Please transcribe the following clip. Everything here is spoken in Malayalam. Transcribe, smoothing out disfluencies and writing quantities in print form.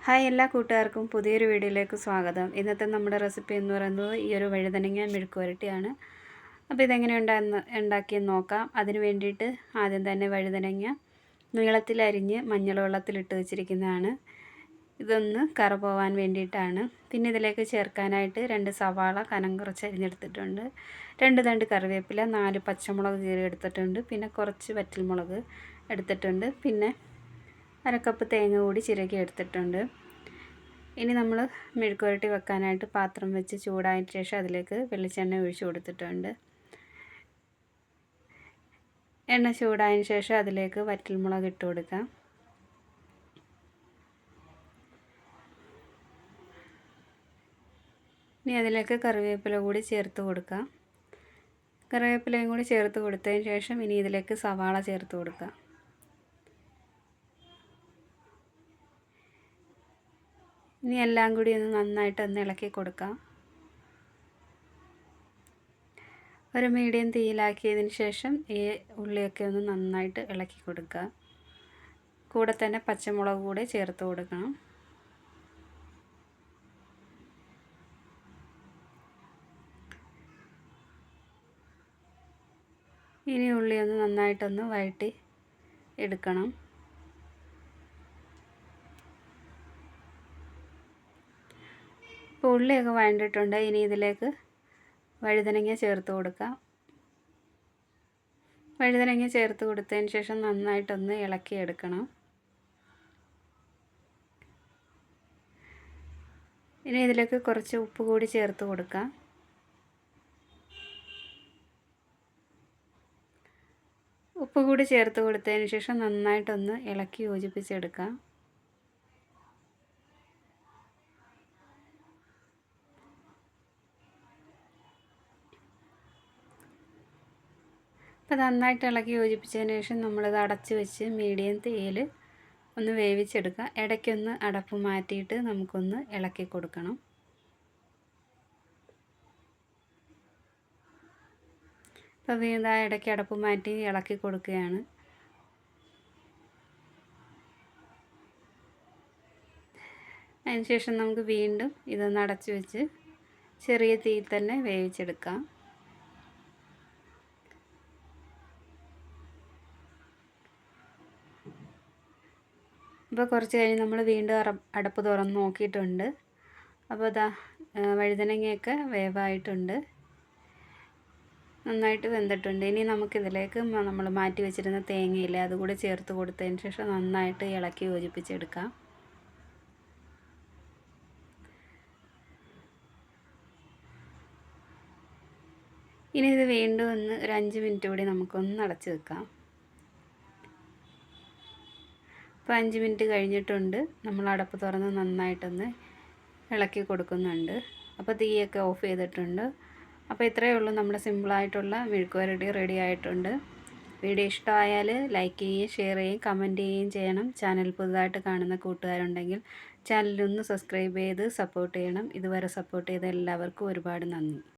ഹായ് എല്ലാ കൂട്ടുകാർക്കും പുതിയൊരു വീഡിയോയിലേക്ക് സ്വാഗതം. ഇന്നത്തെ നമ്മുടെ റെസിപ്പി എന്ന് പറയുന്നത് ഈ ഒരു വഴുതനങ്ങ മെഴുക്കുവരട്ടിയാണ്. അപ്പോൾ ഇതെങ്ങനെ ഉണ്ടാക്കിയെന്ന് നോക്കാം. അതിന് വേണ്ടിയിട്ട് ആദ്യം തന്നെ വഴുതനങ്ങ നീളത്തിലരിഞ്ഞ് മഞ്ഞൾ വെള്ളത്തിലിട്ട് വെച്ചിരിക്കുന്നതാണ്. ഇതൊന്ന് കറ പോവാൻ വേണ്ടിയിട്ടാണ്. പിന്നെ ഇതിലേക്ക് ചേർക്കാനായിട്ട് 2 സവാള കനം കുറച്ച് അരിഞ്ഞെടുത്തിട്ടുണ്ട്, 2 തണ്ട് കറിവേപ്പില, 4 പച്ചമുളക് കീറി എടുത്തിട്ടുണ്ട്, പിന്നെ കുറച്ച് വറ്റൽമുളക് എടുത്തിട്ടുണ്ട്, പിന്നെ 1 കപ്പ് തേങ്ങ കൂടി ചിരകി എടുത്തിട്ടുണ്ട്. ഇനി നമ്മൾ മെഴുക്കുവരട്ടി വെക്കാനായിട്ട് പാത്രം വെച്ച് ചൂടായതിന് ശേഷം അതിലേക്ക് വെളിച്ചെണ്ണ ഒഴിച്ചു കൊടുത്തിട്ടുണ്ട്. എണ്ണ ചൂടായതിന് ശേഷം അതിലേക്ക് വറ്റൽമുളക് ഇട്ട് കൊടുക്കാം. ഇനി അതിലേക്ക് കറിവേപ്പില കൂടി ചേർത്ത് കൊടുക്കാം. കറിവേപ്പിലയും കൂടി ചേർത്ത് കൊടുത്തതിന് ശേഷം ഇനി ഇതിലേക്ക് സവാള ചേർത്ത് കൊടുക്കാം. ഇനി എല്ലാം കൂടി ഒന്ന് നന്നായിട്ടൊന്ന് ഇളക്കി കൊടുക്കാം. ഒരു മീഡിയം തീയിലാക്കിയതിന് ശേഷം ഈ ഉള്ളിയൊക്കെ ഒന്ന് നന്നായിട്ട് ഇളക്കി കൊടുക്കുക. കൂടെ തന്നെ പച്ചമുളക് കൂടി ചേർത്ത് കൊടുക്കണം. ഇനി ഉള്ളി ഒന്ന് നന്നായിട്ടൊന്ന് വഴറ്റി എടുക്കണം. ഇപ്പോൾ ഉള്ളിയൊക്കെ വഴണ്ടിട്ടുണ്ട്. ഇനി ഇതിലേക്ക് വഴുതനങ്ങ ചേർത്ത് കൊടുക്കാം. വഴുതനങ്ങ ചേർത്ത് കൊടുത്തതിന് ശേഷം നന്നായിട്ടൊന്ന് ഇളക്കിയെടുക്കണം. ഇനി ഇതിലേക്ക് കുറച്ച് ഉപ്പ് കൂടി ചേർത്ത് കൊടുക്കാം. ഉപ്പ് കൂടി ചേർത്ത് കൊടുത്തതിന് ശേഷം നന്നായിട്ടൊന്ന് ഇളക്കി യോജിപ്പിച്ചെടുക്കാം. അപ്പോൾ നന്നായിട്ട് ഇളക്കി യോജിപ്പിച്ചതിന് ശേഷം നമ്മളിത് അടച്ച് വെച്ച് മീഡിയം തീയിൽ ഒന്ന് വേവിച്ചെടുക്കുക. ഇടയ്ക്കൊന്ന് അടപ്പ് മാറ്റിയിട്ട് നമുക്കൊന്ന് ഇളക്കി കൊടുക്കണം. അപ്പോൾ വീണ്ടും ഇടയ്ക്ക് അടപ്പ് മാറ്റി ഇളക്കി കൊടുക്കുകയാണ്. അതിനുശേഷം നമുക്ക് വീണ്ടും ഇതൊന്ന് അടച്ച് വെച്ച് ചെറിയ തീയിൽ തന്നെ വേവിച്ചെടുക്കാം. ഇപ്പോൾ കുറച്ച് കഴിഞ്ഞ് നമ്മൾ വീണ്ടും അടപ്പ് തുറന്ന് നോക്കിയിട്ടുണ്ട്. അപ്പോൾ ഇതാ വഴുതനങ്ങയൊക്കെ വേവായിട്ടുണ്ട്, നന്നായിട്ട് വെന്തിട്ടുണ്ട്. ഇനി നമുക്കിതിലേക്ക് നമ്മൾ മാറ്റി വെച്ചിരുന്ന തേങ്ങയില്ലേ അതുകൂടി ചേർത്ത് കൊടുത്തതിന് ശേഷം നന്നായിട്ട് ഇളക്കി യോജിപ്പിച്ചെടുക്കാം. ഇനി ഇത് വീണ്ടും ഒരു 5 മിനിറ്റ് കൂടി നമുക്കൊന്ന് അടച്ച് വെക്കാം. ഇപ്പോൾ 5 മിനിറ്റ് കഴിഞ്ഞിട്ടുണ്ട്. നമ്മൾ അടപ്പ് തുറന്ന് നന്നായിട്ടൊന്ന് ഇളക്കി കൊടുക്കുന്നുണ്ട്. അപ്പോൾ തീയൊക്കെ ഓഫ് ചെയ്തിട്ടുണ്ട്. അപ്പോൾ ഇത്രയേ ഉള്ളൂ, നമ്മുടെ സിമ്പിളായിട്ടുള്ള മെഴുക്കുവരട്ടി റെഡി ആയിട്ടുണ്ട്. വീഡിയോ ഇഷ്ടമായാൽ ലൈക്ക് ചെയ്യുകയും ഷെയർ ചെയ്യുകയും കമൻറ്റ് ചെയ്യുകയും ചെയ്യണം. ചാനൽ പുതുതായിട്ട് കാണുന്ന കൂട്ടുകാരുണ്ടെങ്കിൽ ചാനലൊന്ന് സബ്സ്ക്രൈബ് ചെയ്ത് സപ്പോർട്ട് ചെയ്യണം. ഇതുവരെ സപ്പോർട്ട് ചെയ്ത എല്ലാവർക്കും ഒരുപാട് നന്ദി.